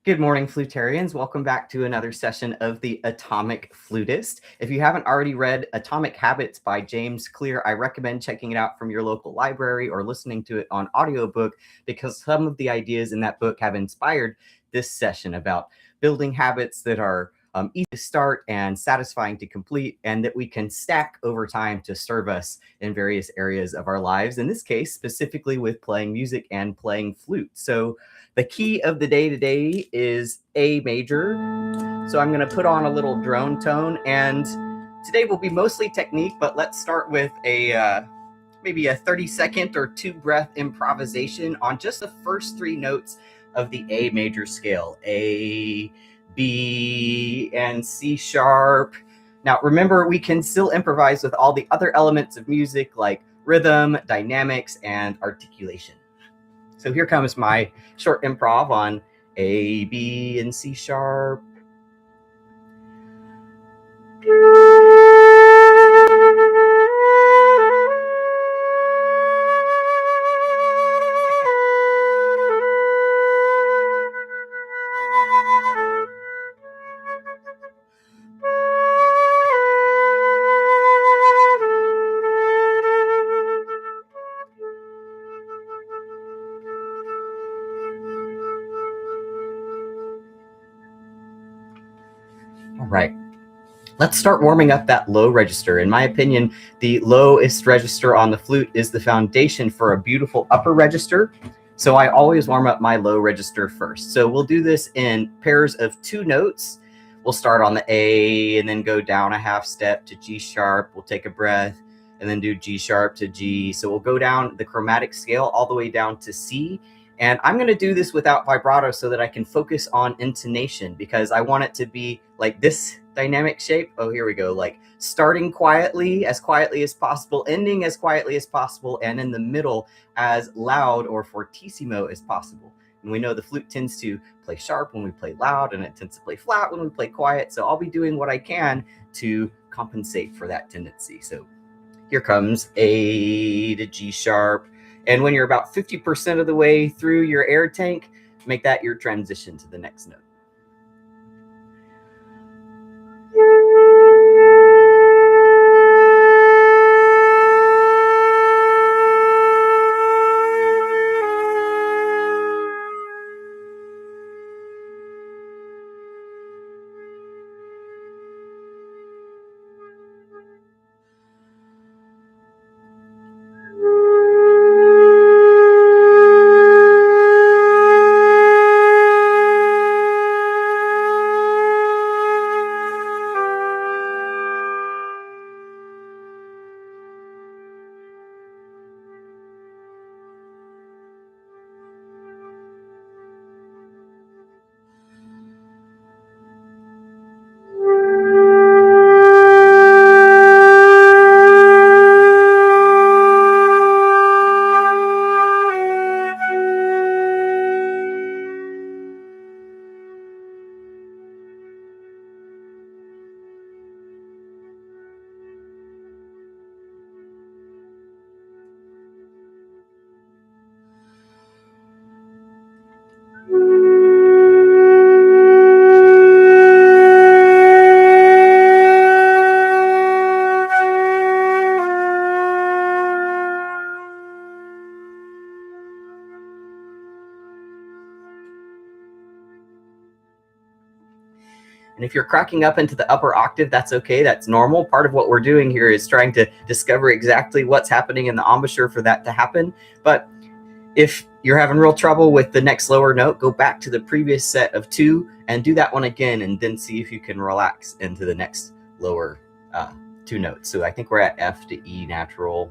Good morning, Flutarians. Welcome back to another session of the Atomic Flutist. If you haven't already read Atomic Habits by James Clear, I recommend checking it out from your local library or listening to it on audiobook, because some of the ideas in that book have inspired this session about building habits that are easy to start and satisfying to complete, and that we can stack over time to serve us in various areas of our lives. In this case, specifically with playing music and playing flute. So the key of the day today is A major. So I'm going to put on a little drone tone, and today will be mostly technique, but let's start with maybe a 30-second or 2-breath improvisation on just the first 3 notes of the A major scale: A, B, and C sharp. Now remember, we can still improvise with all the other elements of music like rhythm, dynamics, and articulation. So here comes my short improv on A, B, and C sharp. All right, let's start warming up that low register. In my opinion, the lowest register on the flute is the foundation for a beautiful upper register. So I always warm up my low register first. So we'll do this in pairs of 2 notes. We'll start on the A and then go down a half step to G sharp. We'll take a breath and then do G sharp to G. So we'll go down the chromatic scale all the way down to C. And I'm going to do this without vibrato so that I can focus on intonation, because I want it to be like this dynamic shape. Oh, here we go. Like starting quietly as possible, ending as quietly as possible, and in the middle as loud or fortissimo as possible. And we know the flute tends to play sharp when we play loud, and it tends to play flat when we play quiet. So I'll be doing what I can to compensate for that tendency. So here comes A to G sharp. And when you're about 50% of the way through your air tank, make that your transition to the next note. And if you're cracking up into the upper octave, that's okay. That's normal. Part of what we're doing here is trying to discover exactly what's happening in the embouchure for that to happen. But if you're having real trouble with the next lower note, go back to the previous set of 2 and do that one again, and then see if you can relax into the next lower 2 notes. So I think we're at F to E natural.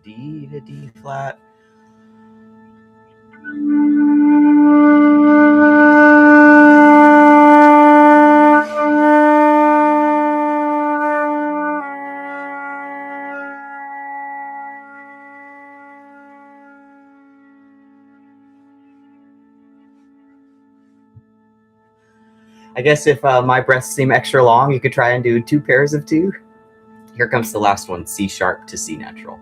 D to D flat. I guess if my breaths seem extra long, you could try and do 2 pairs of 2. Here comes the last one, C sharp to C natural.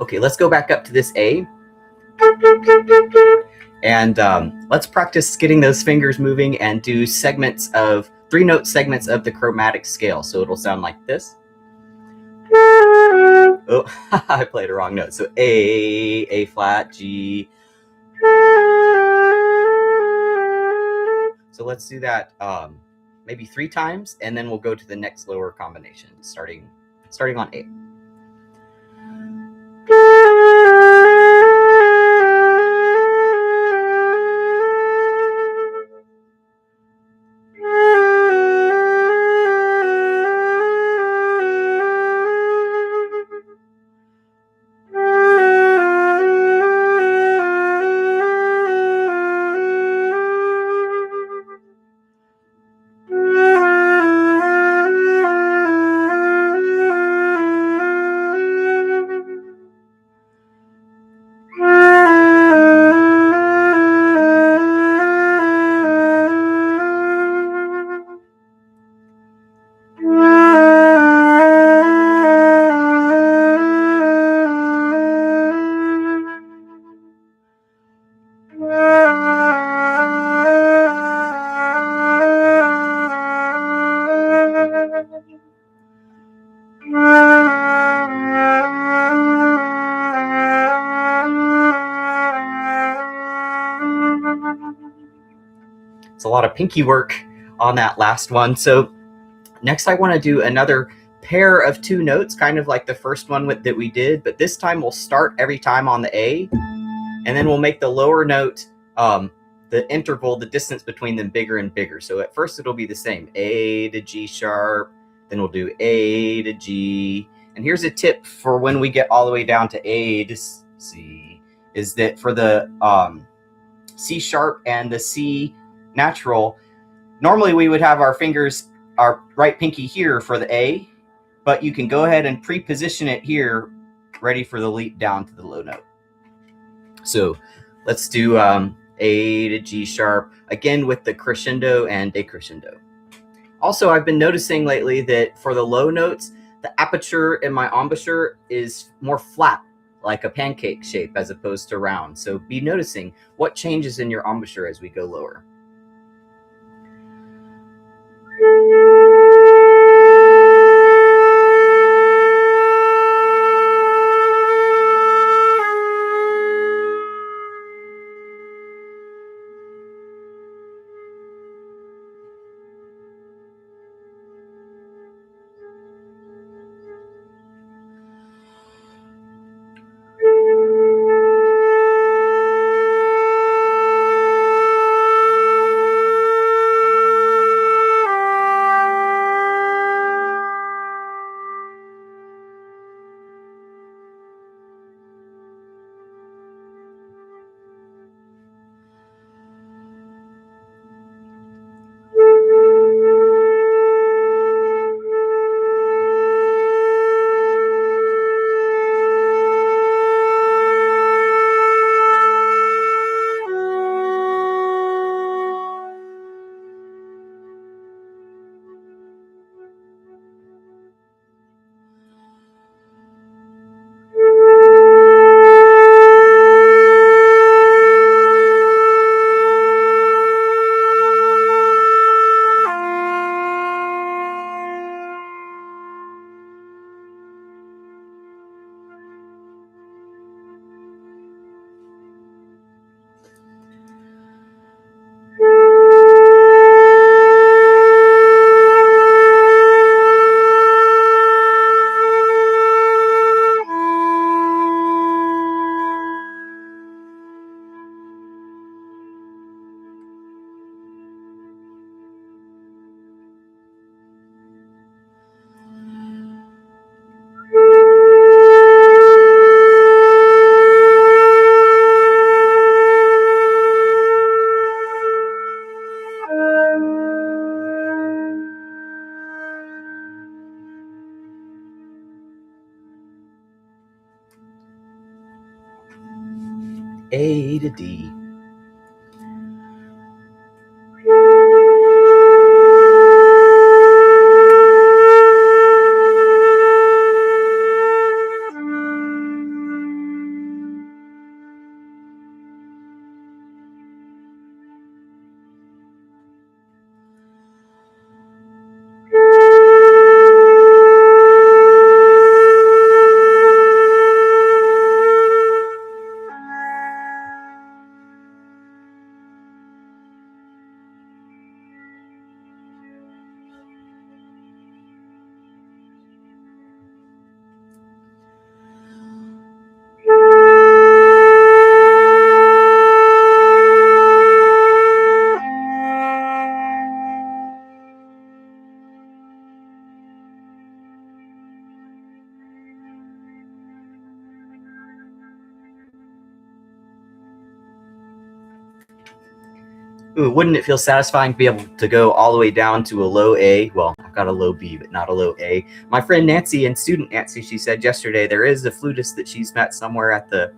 Okay, let's go back up to this A. And let's practice getting those fingers moving and do segments of 3-note segments of the chromatic scale. So it'll sound like this. Oh, I played a wrong note. So A flat, G. So let's do that maybe 3 times, and then we'll go to the next lower combination, starting on A. It's a lot of pinky work on that last one. So next I want to do another pair of 2 notes, kind of like the first one that we did, but this time we'll start every time on the A, and then we'll make the lower note, the interval, the distance between them bigger and bigger. So at first it'll be the same, A to G sharp, then we'll do A to G. And here's a tip for when we get all the way down to A to C, is that for the C sharp and the C natural, normally we would have our fingers, our right pinky here for the A, but you can go ahead and pre-position it here, ready for the leap down to the low note. So let's do A to G sharp, again with the crescendo and decrescendo. Also, I've been noticing lately that for the low notes, the aperture in my embouchure is more flat, like a pancake shape as opposed to round. So be noticing what changes in your embouchure as we go lower. A to D. Ooh, wouldn't it feel satisfying to be able to go all the way down to a low A? Well, I've got a low B, but not a low A. My friend Nancy, and student Nancy, she said yesterday there is a flutist that she's met somewhere at the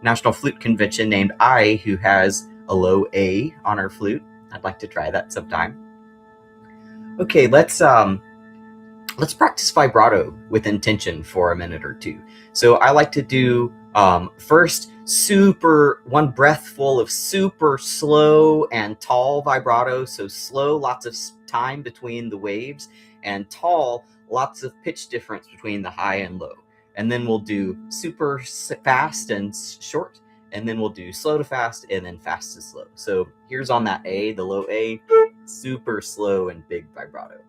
National Flute Convention named I, who has a low A on her flute. I'd like to try that sometime. Okay, let's practice vibrato with intention for a minute or two. So I like to do first one breath full of super slow and tall vibrato. So slow, lots of time between the waves, and tall, lots of pitch difference between the high and low. And then we'll do super fast and short, and then we'll do slow to fast, and then fast to slow. So here's on that A, the low A, super slow and big vibrato.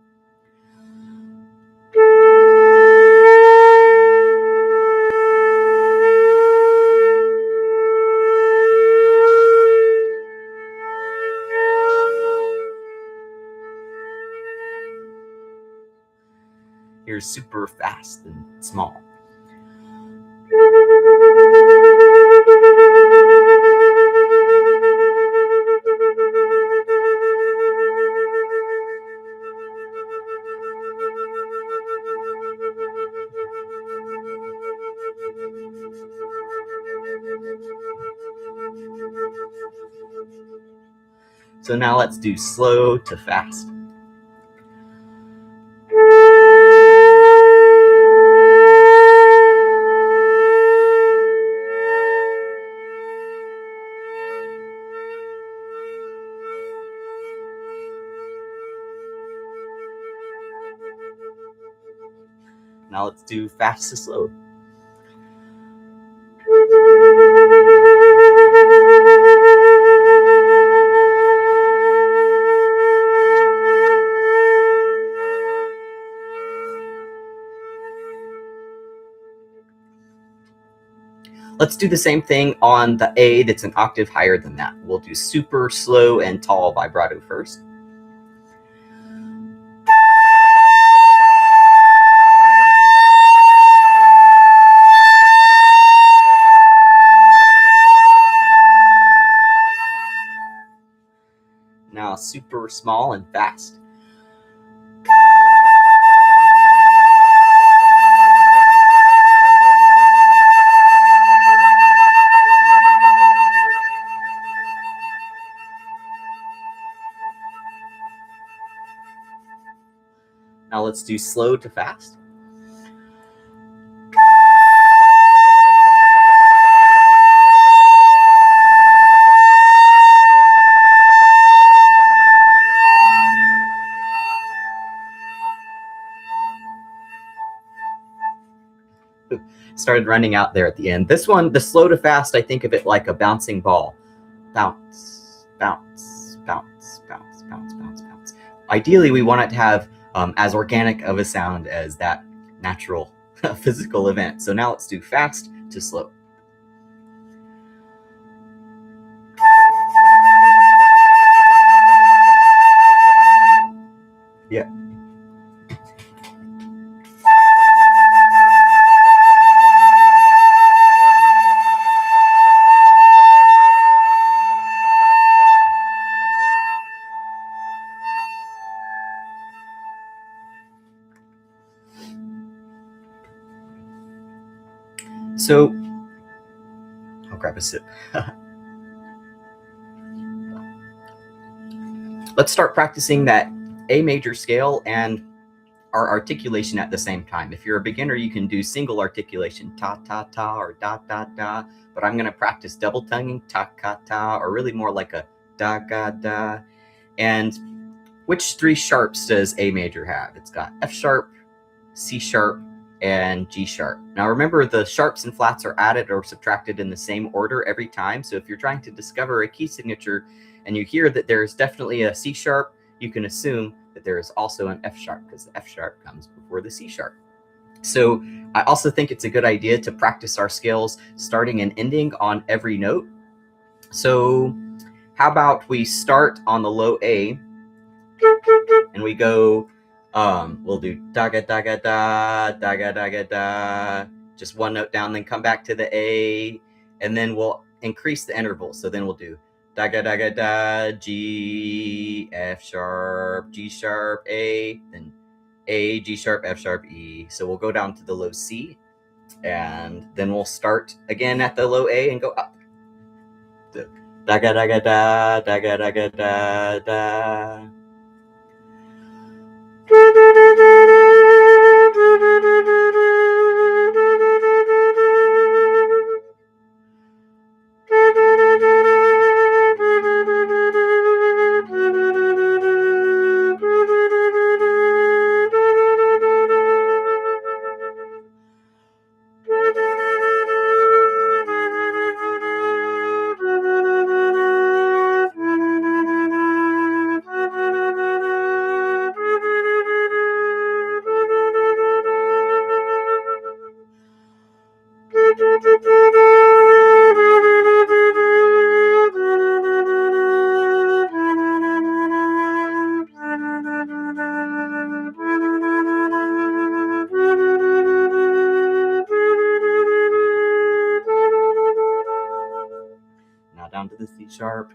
Here's super fast and small. So now let's do slow to fast. Now let's do fast to slow. Let's do the same thing on the A that's an octave higher than that. We'll do super slow and tall vibrato first. Now super small and fast. Now let's do slow to fast. Started running out there at the end. This one, the slow to fast, I think of it like a bouncing ball. Bounce, bounce, bounce, bounce, bounce, bounce, bounce. Ideally, we want it to have as organic of a sound as that natural physical event. So now let's do fast to slow. Yeah. So, grab a sip. Let's start practicing that A major scale and our articulation at the same time. If you're a beginner, you can do single articulation, ta, ta, ta, or da, da, da. But I'm going to practice double tonguing, ta, ka, ta, or really more like a da, ga, da. And which three sharps does A major have? It's got F sharp, C sharp, and G sharp. Now remember, the sharps and flats are added or subtracted in the same order every time. So if you're trying to discover a key signature and you hear that there's definitely a C sharp, you can assume that there is also an F sharp because the F sharp comes before the C sharp. So I also think it's a good idea to practice our scales starting and ending on every note. So how about we start on the low A and we go, we'll do da ga da ga da, da ga da ga da, just one note down, then come back to the A, and then we'll increase the interval. So then we'll do da ga da ga da, G, F sharp, G sharp, A, then A, G sharp, F sharp, E. So we'll go down to the low C, and then we'll start again at the low A and go up. Da ga da ga da, da ga da ga da, da. Now down to the C sharp.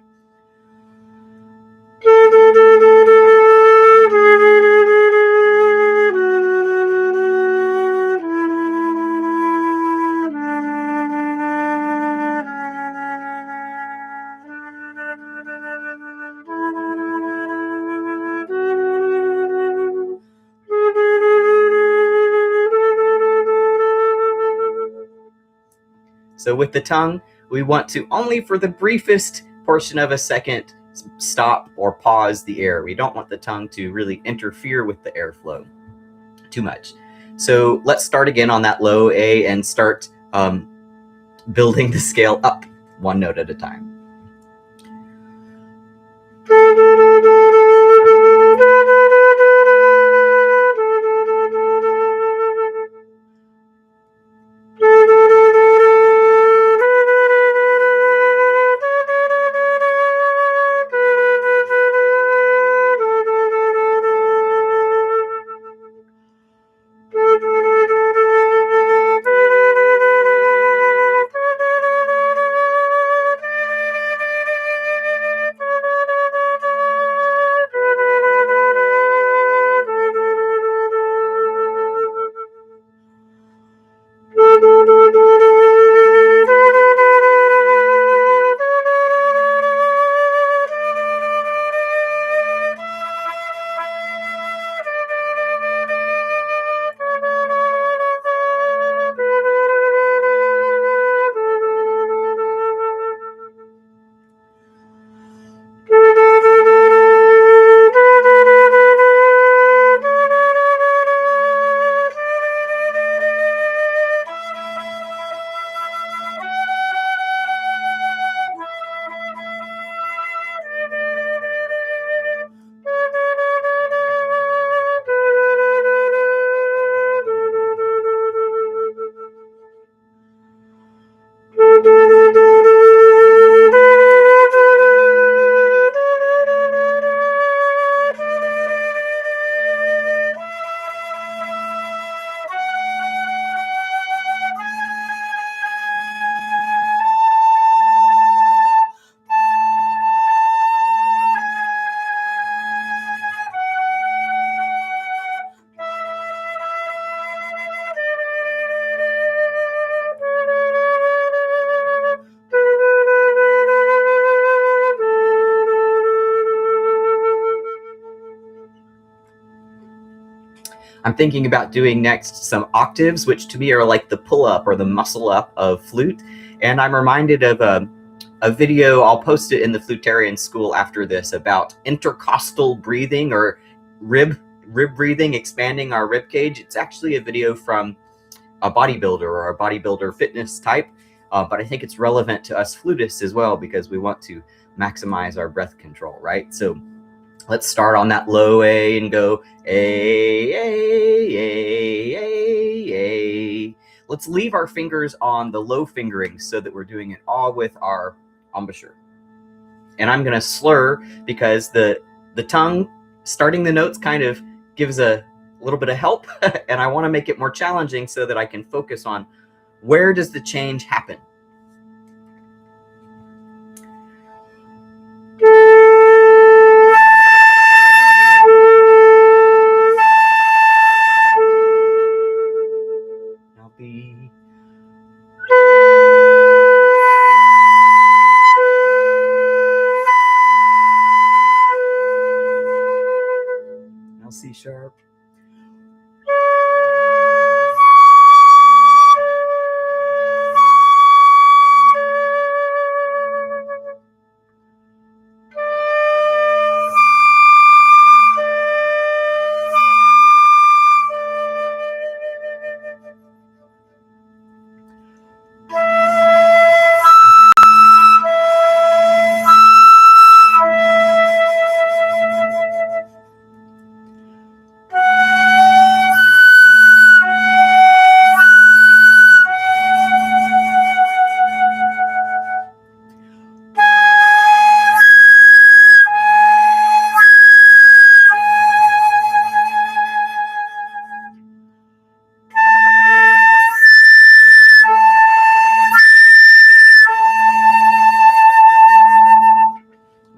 So with the tongue, we want to only for the briefest portion of a second stop or pause the air. We don't want the tongue to really interfere with the airflow too much. So let's start again on that low A and start building the scale up one note at a time. I'm thinking about doing next some octaves, which to me are like the pull-up or the muscle-up of flute. And I'm reminded of a video, I'll post it in the Flutarian school after this, about intercostal breathing or rib breathing, expanding our rib cage. It's actually a video from a bodybuilder or a bodybuilder fitness type, but I think it's relevant to us flutists as well because we want to maximize our breath control, right? So let's start on that low A and go A, A, A, A, A. Let's leave our fingers on the low fingering so that we're doing it all with our embouchure. And I'm going to slur because the tongue starting the notes kind of gives a little bit of help, and I want to make it more challenging so that I can focus on where does the change happen. Now B. Now C sharp.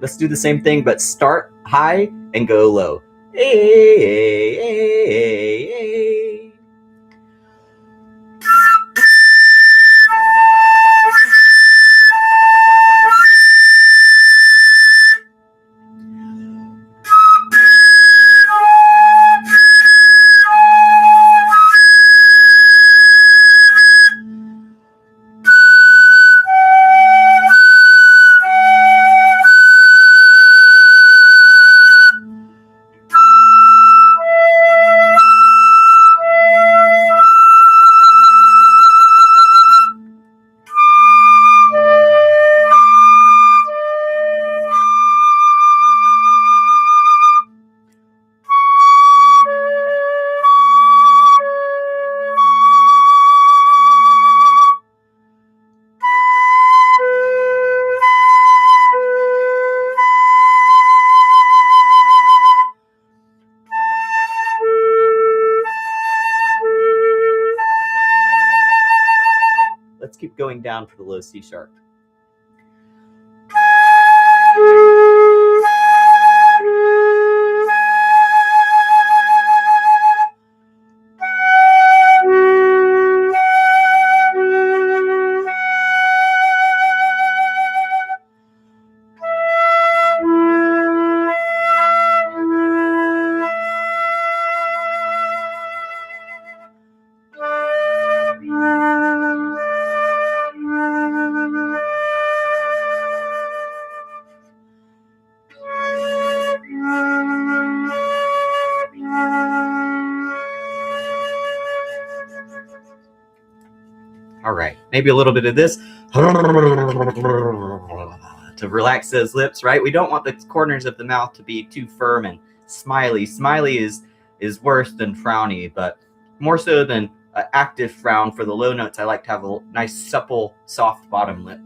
Let's do the same thing, but start high and go low. A, A, A, A. Let's keep going down for the low C sharp. All right, maybe a little bit of this to relax those lips, right? We don't want the corners of the mouth to be too firm and smiley. Smiley is worse than frowny, but more so than an active frown. For the low notes, I like to have a nice, supple, soft bottom lip.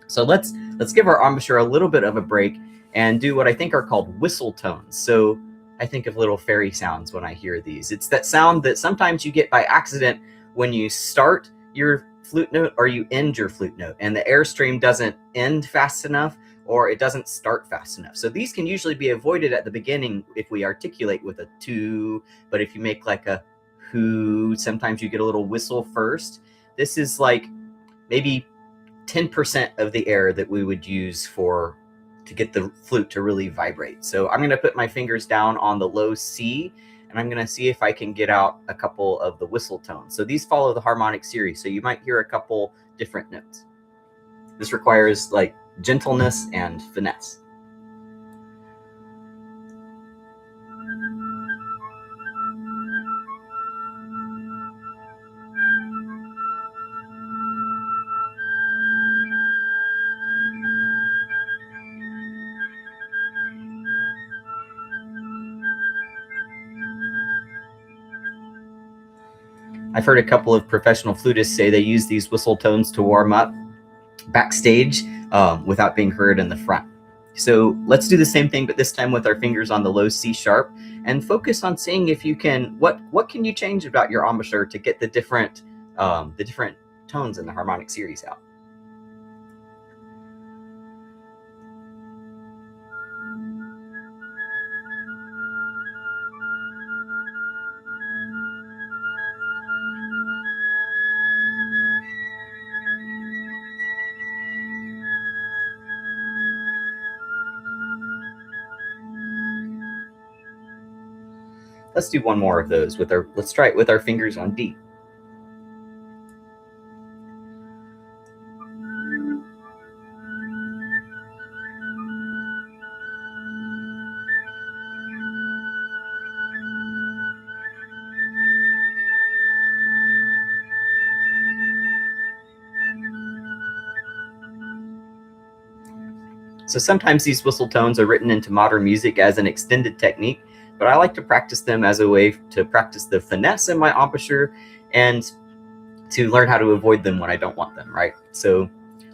So let's give our embouchure a little bit of a break and do what I think are called whistle tones. So I think of little fairy sounds when I hear these. It's that sound that sometimes you get by accident when you start your flute note or you end your flute note and the airstream doesn't end fast enough or it doesn't start fast enough. So these can usually be avoided at the beginning if we articulate with a tu, but if you make like a who, sometimes you get a little whistle first. This is like maybe 10% of the air that we would use to get the flute to really vibrate. So I'm going to put my fingers down on the low C and I'm going to see if I can get out a couple of the whistle tones. So these follow the harmonic series, so you might hear a couple different notes. This requires like gentleness and finesse. I've heard a couple of professional flutists say they use these whistle tones to warm up backstage without being heard in the front. So let's do the same thing, but this time with our fingers on the low C sharp, and focus on seeing if you can, what can you change about your embouchure to get the different tones in the harmonic series out. Let's do one more of those with our, let's try it with our fingers on D. So sometimes these whistle tones are written into modern music as an extended technique, but I like to practice them as a way to practice the finesse in my embouchure and to learn how to avoid them when I don't want them, right? So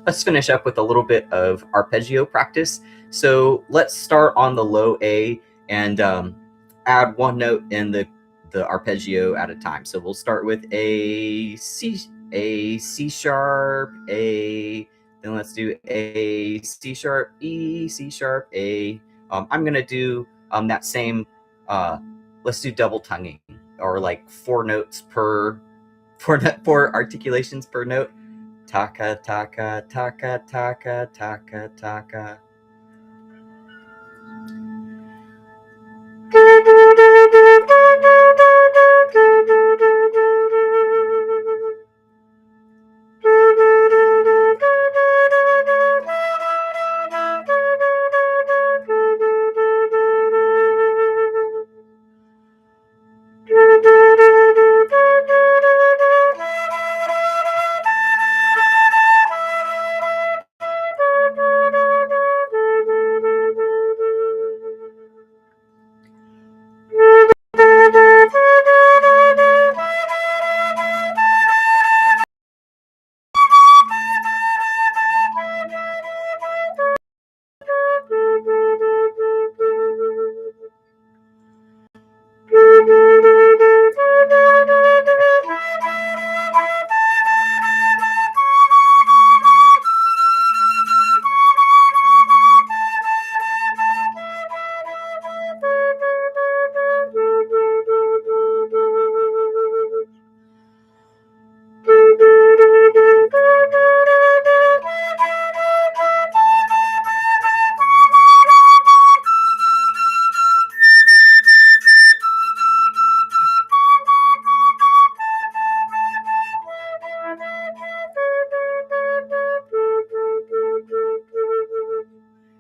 let's finish up with a little bit of arpeggio practice. So let's start on the low A and add one note in the arpeggio at a time. So we'll start with a C sharp, A, then let's do A, C sharp, E, C sharp, A. I'm gonna do that same, let's do double tonguing, or like 4 notes per, 4 articulations per note. Taka, taka, taka, taka, taka, taka.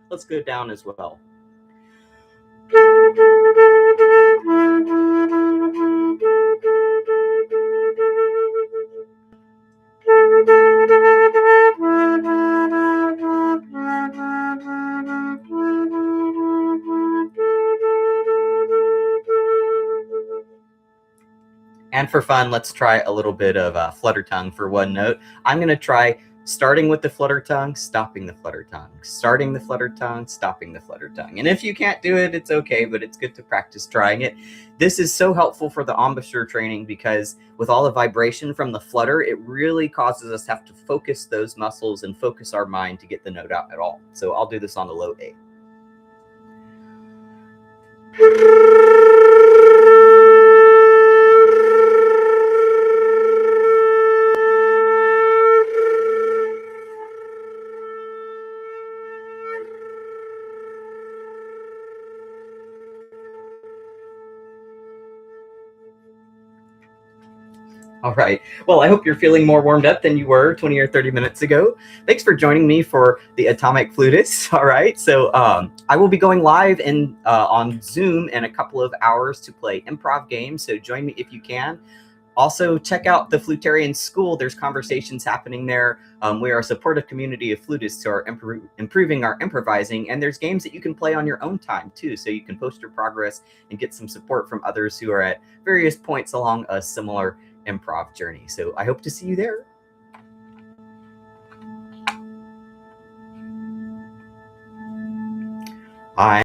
Let's go down as well. And for fun, let's try a little bit of flutter tongue for one note. I'm going to try starting with the flutter tongue, stopping the flutter tongue, starting the flutter tongue, stopping the flutter tongue. And if you can't do it, it's okay, but it's good to practice trying it. This is so helpful for the embouchure training because with all the vibration from the flutter, it really causes us to have to focus those muscles and focus our mind to get the note out at all. So I'll do this on the low A. All right. Well, I hope you're feeling more warmed up than you were 20 or 30 minutes ago. Thanks for joining me for the Atomic Flutist. All right. So I will be going live on Zoom in a couple of hours to play improv games. So join me if you can. Also, check out the Flutarian School. There's conversations happening there. We are a supportive community of flutists who are improving our improvising, and there's games that you can play on your own time too, so you can post your progress and get some support from others who are at various points along a similar improv journey. So I hope to see you there. Bye.